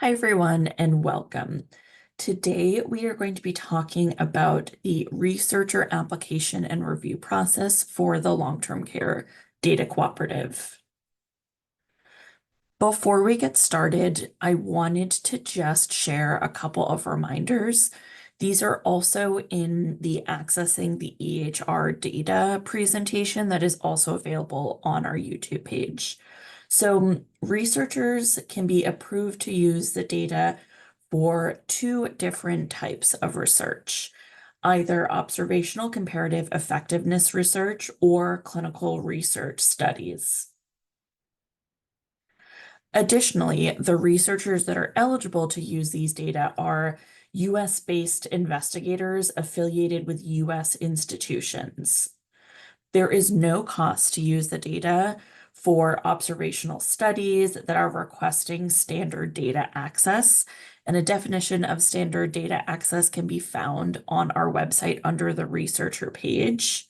Hi, everyone, and welcome. Today, we are going to be talking about the researcher application and review process for the long-term care data cooperative. Before we get started, I wanted to just share a couple of reminders. These are also in the Accessing the EHR Data presentation that is also available on our YouTube page. So researchers can be approved to use the data for two different types of research, either observational comparative effectiveness research or clinical research studies. Additionally, the researchers that are eligible to use these data are US-based investigators affiliated with US institutions. There is no cost to use the data for observational studies that are requesting standard data access, and a definition of standard data access can be found on our website under the researcher page.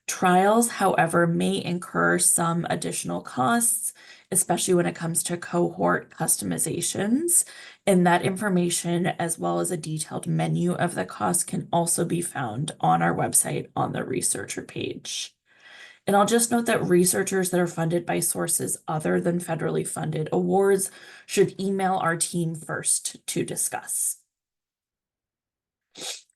Trials, however, may incur some additional costs, especially when it comes to cohort customizations. And that information, as well as a detailed menu of the cost, can also be found on our website on the researcher page. And I'll just note that researchers that are funded by sources other than federally funded awards should email our team first to discuss.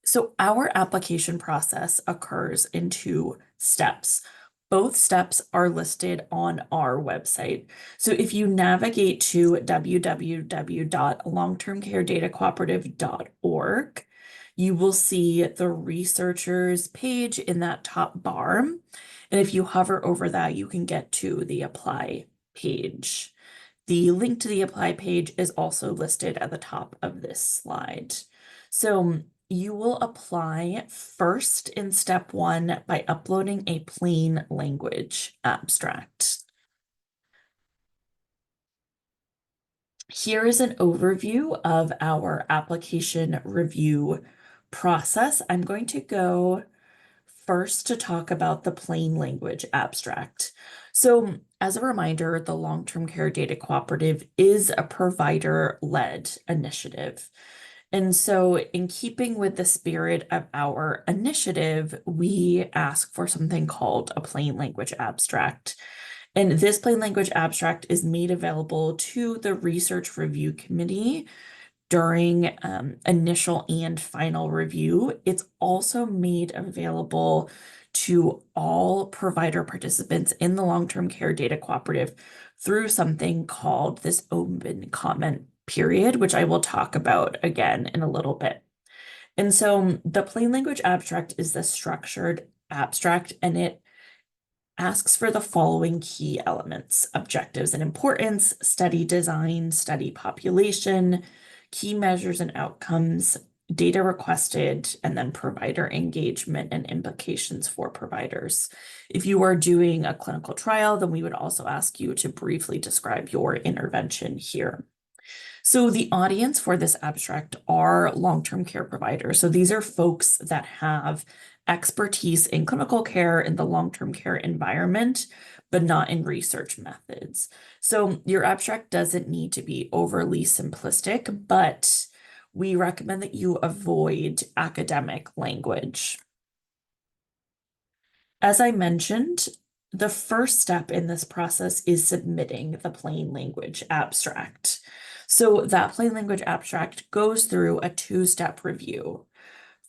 So our application process occurs in two steps. Both steps are listed on our website. So if you navigate to www.longtermcaredatacooperative.org, you will see the researchers page in that top bar. And if you hover over that, you can get to the apply page. The link to the apply page is also listed at the top of this slide. So you will apply first in step one by uploading a plain language abstract. Here is an overview of our application review process. I'm going to go first to talk about the plain language abstract. So as a reminder, the Long-Term Care Data Cooperative is a provider-led initiative. And so in keeping with the spirit of our initiative, we ask for something called a plain language abstract. And this plain language abstract is made available to the research review committee during initial and final review. It's also made available to all provider participants in the long-term care data cooperative through something called this open comment period, which I will talk about again in a little bit. And so the plain language abstract is the structured abstract, and it asks for the following key elements: objectives and importance, study design, study population, key measures and outcomes, data requested, and then provider engagement and implications for providers. If you are doing a clinical trial, then we would also ask you to briefly describe your intervention here. So the audience for this abstract are long-term care providers. So these are folks that have expertise in clinical care in the long-term care environment, but not in research methods. So your abstract doesn't need to be overly simplistic, but we recommend that you avoid academic language. As I mentioned, the first step in this process is submitting the plain language abstract. So that plain language abstract goes through a two-step review.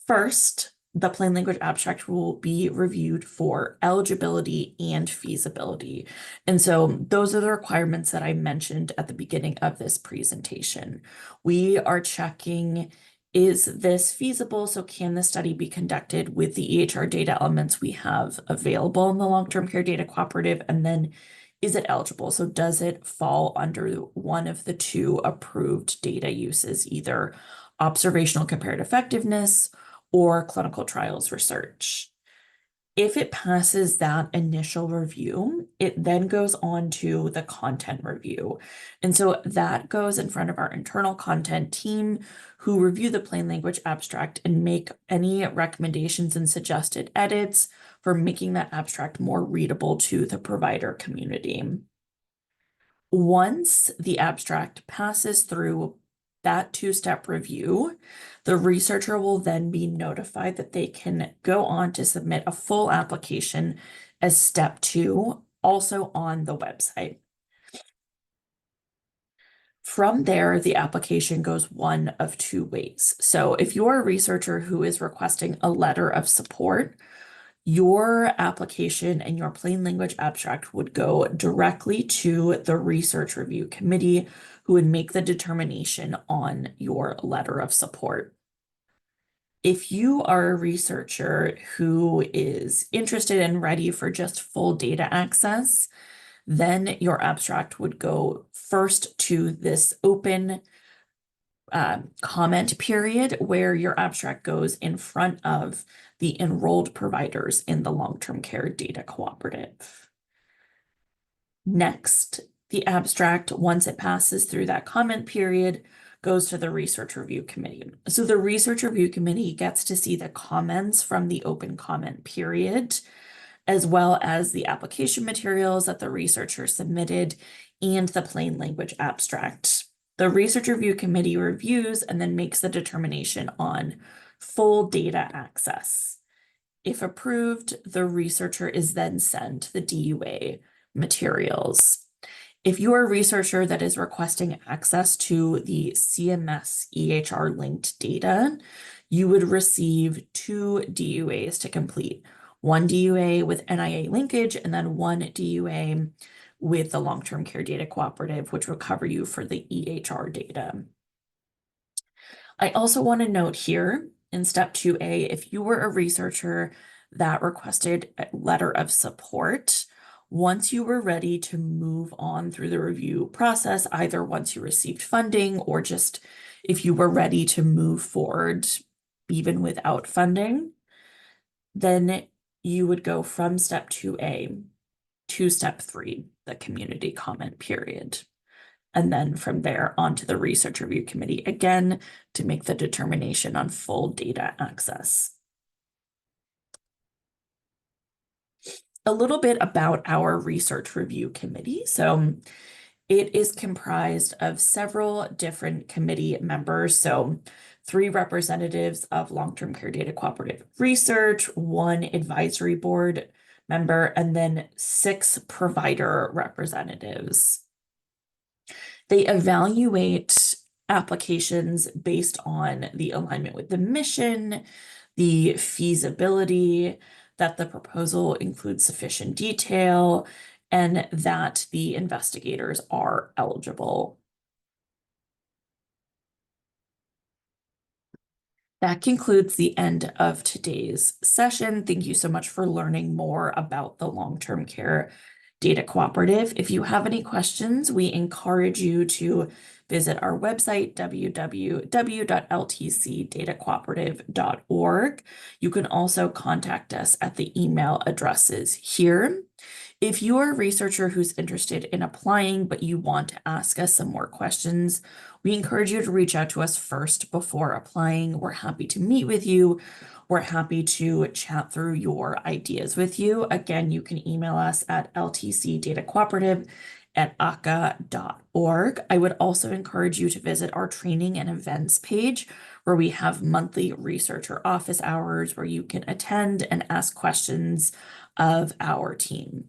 First, the plain language abstract will be reviewed for eligibility and feasibility. And so those are the requirements that I mentioned at the beginning of this presentation. We are checking, is this feasible? So can the study be conducted with the EHR data elements we have available in the long-term care data cooperative? And then is it eligible? So does it fall under one of the two approved data uses, either observational comparative effectiveness or clinical trials research? If it passes that initial review, it then goes on to the content review. And so that goes in front of our internal content team, who review the plain language abstract and make any recommendations and suggested edits for making that abstract more readable to the provider community. Once the abstract passes through that two-step review, the researcher will then be notified that they can go on to submit a full application as step 2, also on the website. From there, the application goes one of 2 ways. So if you're a researcher who is requesting a letter of support, your application and your plain language abstract would go directly to the research review committee, who would make the determination on your letter of support. If you are a researcher who is interested and ready for just full data access, then your abstract would go first to this open comment period where your abstract goes in front of the enrolled providers in the long-term care data cooperative. Next, the abstract, once it passes through that comment period, goes to the research review committee. So the research review committee gets to see the comments from the open comment period, as well as the application materials that the researcher submitted and the plain language abstract. The research review committee reviews and then makes the determination on full data access. If approved, the researcher is then sent the DUA materials. If you are a researcher that is requesting access to the CMS EHR linked data, you would receive 2 DUAs to complete. One DUA with NIA linkage and then one DUA with the long-term care data cooperative, which will cover you for the EHR data. I also want to note here in step 2A, if you were a researcher that requested a letter of support, once you were ready to move on through the review process, either once you received funding or just if you were ready to move forward even without funding, then you would go from step 2A to step 3, the community comment period. And then from there on to the research review committee again to make the determination on full data access. A little bit about our research review committee. So it is comprised of several different committee members. So 3 representatives of long-term care data cooperative research, 1 advisory board member, and then 6 provider representatives. They evaluate applications based on the alignment with the mission, the feasibility, that the proposal includes sufficient detail, and that the investigators are eligible. That concludes the end of today's session. Thank you so much for learning more about the long-term care data cooperative. If you have any questions, we encourage you to visit our website, www.ltcdatacooperative.org. You can also contact us at the email addresses here. If you're a researcher who's interested in applying, but you want to ask us some more questions, we encourage you to reach out to us first before applying. We're happy to meet with you. We're happy to chat through your ideas with you. Again, you can email us at ltcdatacooperative@aka.org. I would also encourage you to visit our training and events page, where we have monthly researcher office hours where you can attend and ask questions of our team.